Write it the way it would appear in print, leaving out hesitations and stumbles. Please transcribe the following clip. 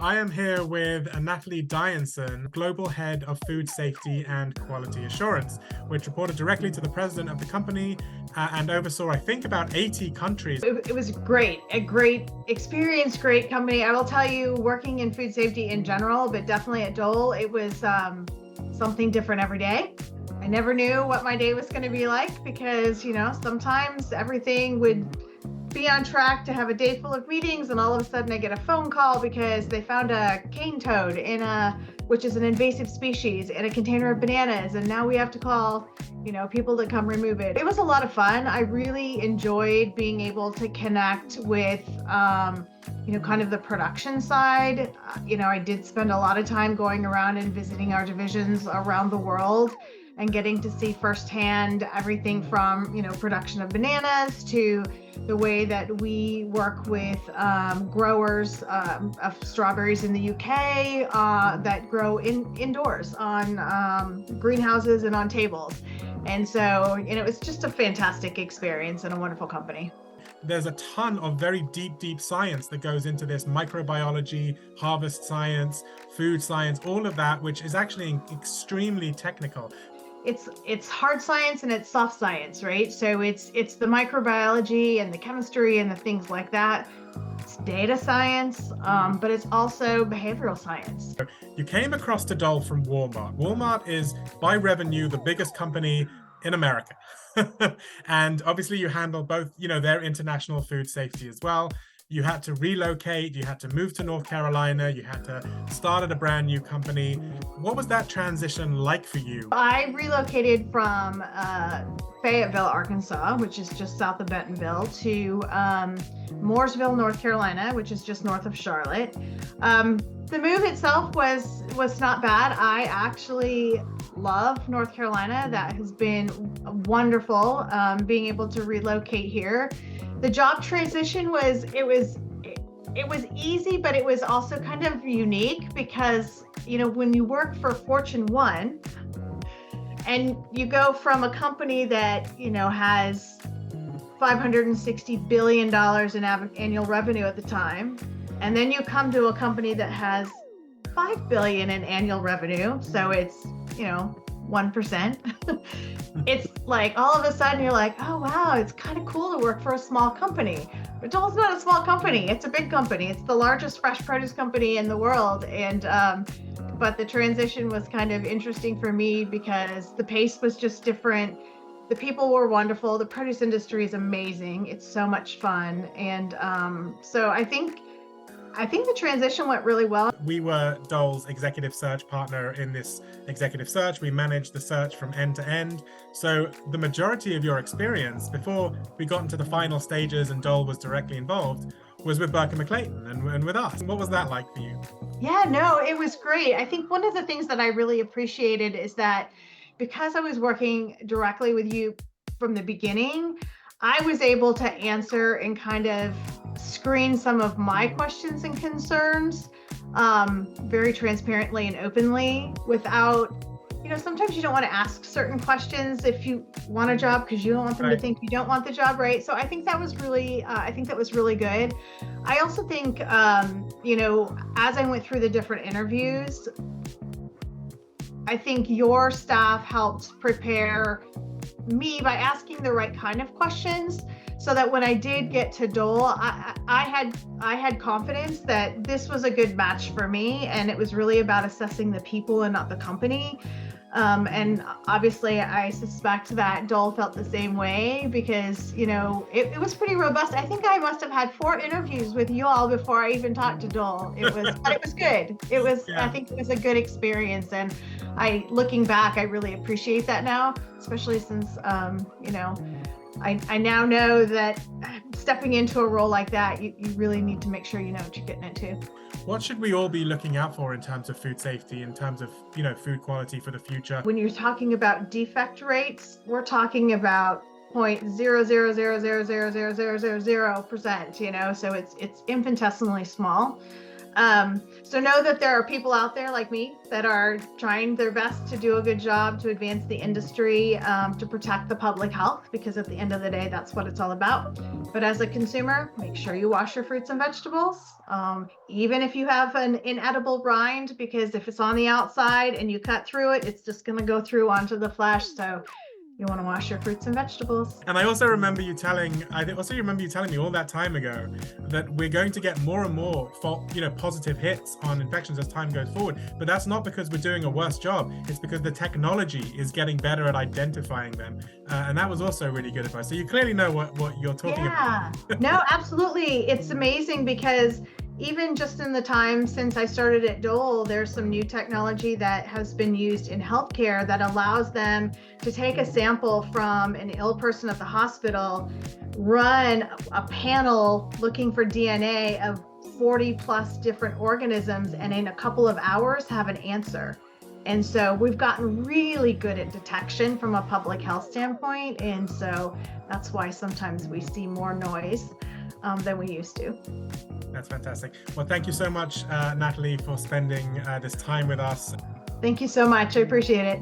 I am here with Natalie Dyenson, Global Head of Food Safety and Quality Assurance, which reported directly to the president of the company and oversaw, I think, about 80 countries. It was great, a great experience, great company. I will tell you, working in food safety in general, but definitely at Dole, it was something different every day. I never knew what my day was going to be like because, sometimes everything would be on track to have a day full of meetings, and all of a sudden I get a phone call because they found a cane toad which is an invasive species, in a container of bananas, and now we have to call people to come remove it. It was a lot of fun. I really enjoyed being able to connect with kind of the production side. I did spend a lot of time going around and visiting our divisions around the world and getting to see firsthand everything from production of bananas to the way that we work with growers of strawberries in the UK that grow indoors on greenhouses and on tables. And so it's just a fantastic experience and a wonderful company. There's a ton of very deep science that goes into this: microbiology, harvest science, food science, all of that, which is actually extremely technical. It's hard science and it's soft science, right? So it's the microbiology and the chemistry and the things like that. It's data science, but it's also behavioral science. You came across to Dole from Walmart. Walmart is, by revenue, the biggest company in America. And obviously you handle both, their international food safety as well. You had to relocate, you had to move to North Carolina, you had to start at a brand new company. What was that transition like for you? I relocated from Fayetteville, Arkansas, which is just south of Bentonville, to Mooresville, North Carolina, which is just north of Charlotte. The move itself was not bad. I actually love North Carolina. That has been wonderful, being able to relocate here. The job transition was easy, but it was also kind of unique because, when you work for Fortune 1 and you go from a company that, has $560 billion in annual revenue at the time, and then you come to a company that has $5 billion in annual revenue, so it's, 1%. It's like all of a sudden you're like, oh wow, it's kind of cool to work for a small company. But Dole's not a small company, it's a big company. It's the largest fresh produce company in the world. And but the transition was kind of interesting for me because the pace was just different. The people were wonderful. The produce industry is amazing. It's so much fun. And so I think the transition went really well. We were Dole's executive search partner in this executive search. We managed the search from end to end. So the majority of your experience before we got into the final stages and Dole was directly involved was with Burke and McClayton and with us. What was that like for you? Yeah, no, it was great. I think one of the things that I really appreciated is that because I was working directly with you from the beginning, I was able to answer and kind of screen some of my questions and concerns very transparently and openly without, sometimes you don't want to ask certain questions if you want a job because you don't want them to think you don't want the job, right? So I think that was really, good. I also think, as I went through the different interviews, I think your staff helped prepare me by asking the right kind of questions so that when I did get to Dole, I had confidence that this was a good match for me, and it was really about assessing the people and not the company. And obviously I suspect that Dole felt the same way because, it was pretty robust. I think I must have had 4 interviews with you all before I even talked to Dole. But it was good. Yeah. I think it was a good experience. And looking back, I really appreciate that now, especially since, I now know that stepping into a role like that, you really need to make sure you know what you're getting into. What should we all be looking out for in terms of food safety, in terms of, food quality for the future? When you're talking about defect rates, we're talking about 0.000000000%, so it's infinitesimally small. So know that there are people out there like me that are trying their best to do a good job to advance the industry, to protect the public health, because at the end of the day, that's what it's all about. But as a consumer, make sure you wash your fruits and vegetables, even if you have an inedible rind, because if it's on the outside and you cut through it, it's just going to go through onto the flesh. So you want to wash your fruits and vegetables. And I also remember you telling me all that time ago that we're going to get more and more positive hits on infections as time goes forward. But that's not because we're doing a worse job. It's because the technology is getting better at identifying them. And that was also really good advice. So you clearly know what you're talking about. No, absolutely. It's amazing because even just in the time since I started at Dole, there's some new technology that has been used in healthcare that allows them to take a sample from an ill person at the hospital, run a panel looking for DNA of 40 plus different organisms, and in a couple of hours have an answer. And so we've gotten really good at detection from a public health standpoint. And so that's why sometimes we see more noise than we used to. That's fantastic. Well, thank you so much, Natalie, for spending this time with us. Thank you so much. I appreciate it.